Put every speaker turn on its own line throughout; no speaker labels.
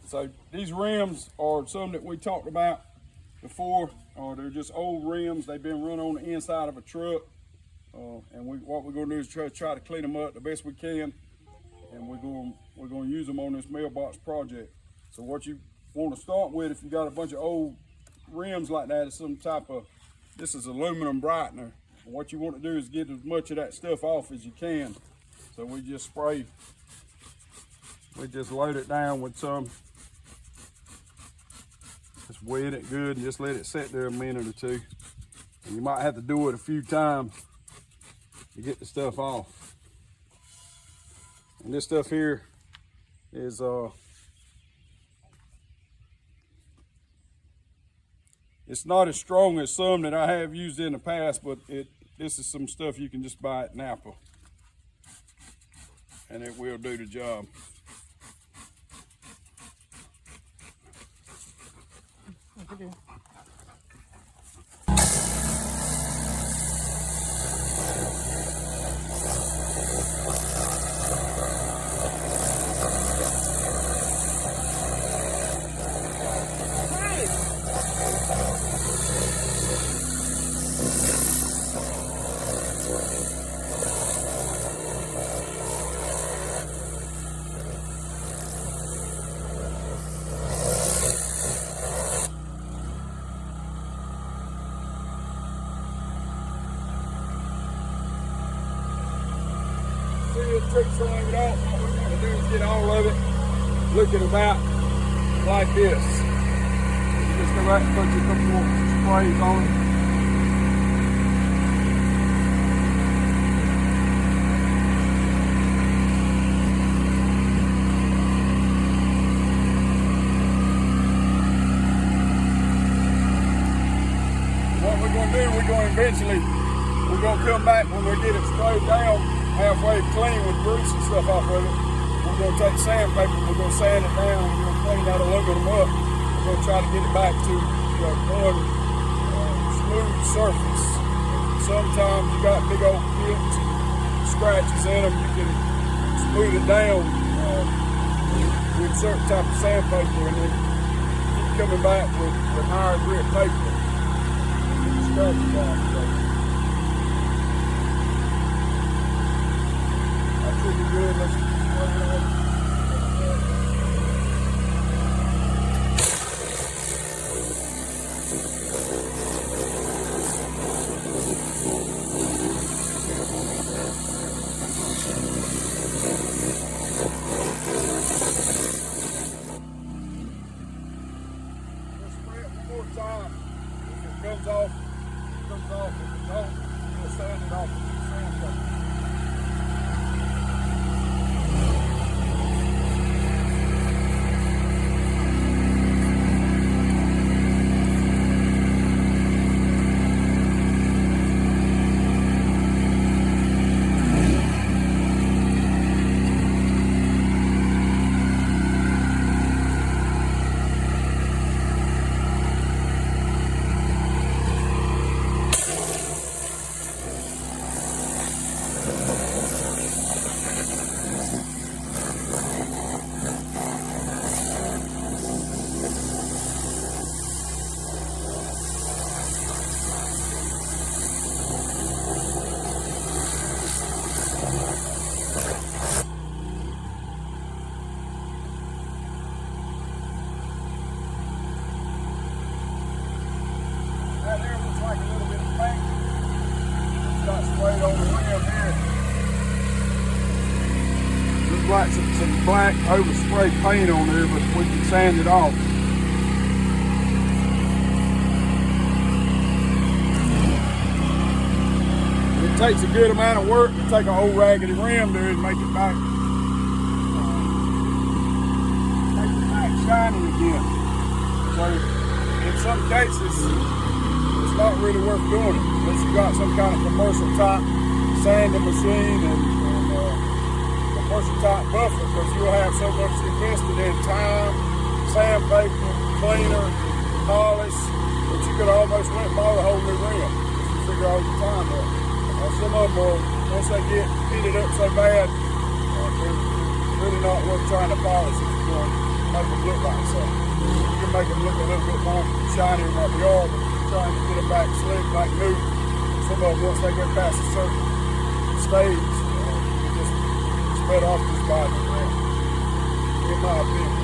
So these rims are some that we talked about before. They're just old rims. They've been run on the inside of a truck. And what we're going to do is try to clean them up the best we can. And we're going to use them on this mailbox project. So what you want to start with, if you got a bunch of old rims like that, is some type of, this is aluminum brightener. And what you want to do is get as much of that stuff off as you can. So we just spray, we just load it down with some. Just wet it good and just let it sit there a minute or two. And you might have to do it a few times to get the stuff off. And this stuff here is it's not as strong as some that I have used in the past, but this is some stuff you can just buy at Napa, and it will do the job.
Okay.
Trick sewing it off. What we're going to do is get all of it looking about like this. You just go back and put your couple more sprays on it. What we're going to do, we're going to come back when we get it sprayed down halfway clean with grease and stuff off of it. We're going to take sandpaper, we're going to sand it down, we're going to clean that aluminum up. We're going to try to get it back to one smooth surface. Sometimes you got big old pits and scratches in them, you can smooth it down with certain type of sandpaper, and then keep coming back with higher grit paper and get the scratches off. So, pretty good. Let's work it on. Let's spray it one more time. If it comes off, it comes off. If it don't, we'll sand it off with the sandpaper. Like some black overspray paint on there, but we can sand it off. It takes a good amount of work to take an old raggedy rim there and make it back shiny again. So in some cases, it's not really worth doing it unless you got some kind of commercial type sanding machine and commercial type buffer, because you'll have so much invested in time, sandpaper, cleaner, polish, that you could almost went and bought a whole new rim if you figure all your time up. Some of them will, once they get heated up so bad, they're really not worth trying to polish if you're going to make a look like. So you can make them look a little bit more shiny than what they are, but trying to get them back slick like new. Some of them, once they get past a certain stage, you just spread off this body, in my opinion.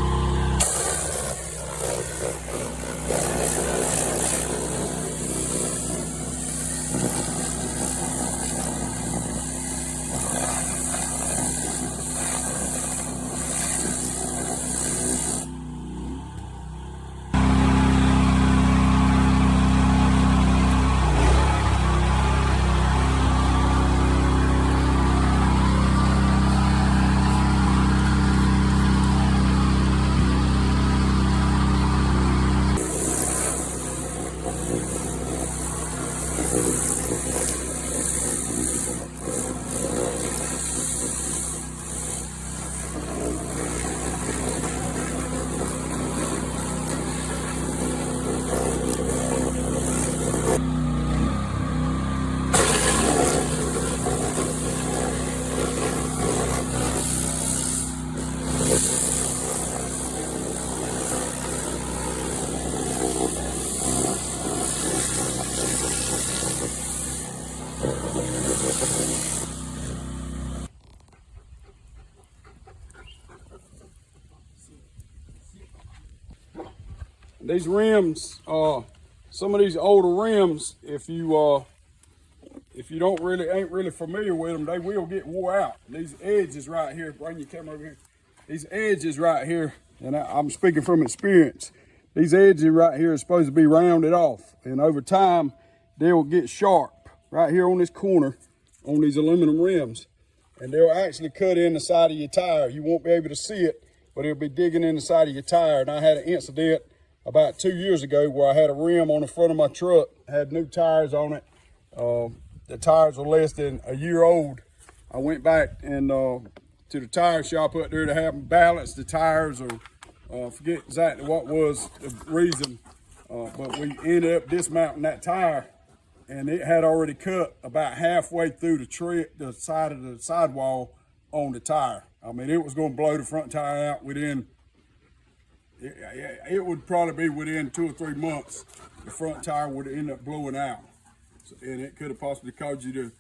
These rims, some of these older rims, if you ain't really familiar with them, they will get wore out. These edges right here, bring your camera over here. These edges right here, and I'm speaking from experience. These edges right here are supposed to be rounded off, and over time they will get sharp right here on this corner on these aluminum rims, and they'll actually cut in the side of your tire. You won't be able to see it, but it'll be digging in the side of your tire. And I had an incident about 2 years ago where I had a rim on the front of my truck, had new tires on it. The tires were less than a year old. I went back and to the tire shop up there to have them balance the tires, or forget exactly what was the reason, but we ended up dismounting that tire, and it had already cut about halfway through the side of the sidewall on the tire. I mean, it was going to blow the front tire out within. It would probably be within 2 or 3 months. The front tire would end up blowing out, and it could have possibly caused you to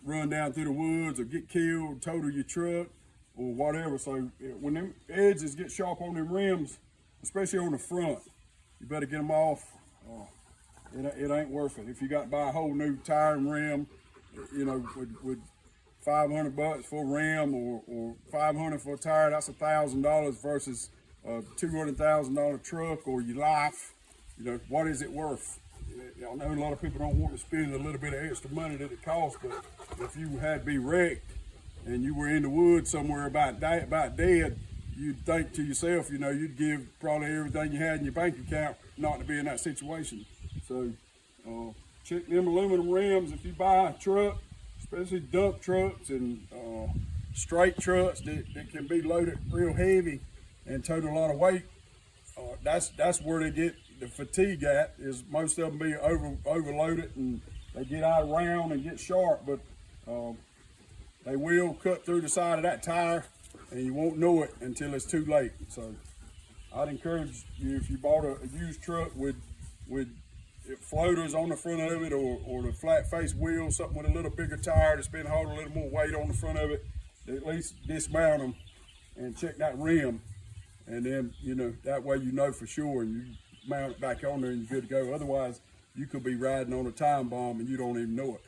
run down through the woods or get killed, total your truck, or whatever. So when them edges get sharp on them rims, especially on the front, you better get them off. It ain't worth it. If you got to buy a whole new tire and rim, with $500 for a rim or $500 for a tire, that's $1,000 versus a $200,000 truck or your life. What is it worth? I know a lot of people don't want to spend a little bit of extra money that it costs, but if you had to be wrecked and you were in the woods somewhere about dead, you'd think to yourself, you'd give probably everything you had in your bank account not to be in that situation. So check them aluminum rims if you buy a truck, especially dump trucks and straight trucks that can be loaded real heavy and total a lot of weight. That's where they get the fatigue at, is most of them be overloaded and they get out of round and get sharp, but they will cut through the side of that tire and you won't know it until it's too late. So I'd encourage you, if you bought a used truck with floaters on the front of it, or the flat face wheel, something with a little bigger tire that's been holding a little more weight on the front of it, at least dismount them and check that rim. And then, that way for sure, and you mount it back on there and you're good to go. Otherwise, you could be riding on a time bomb and you don't even know it.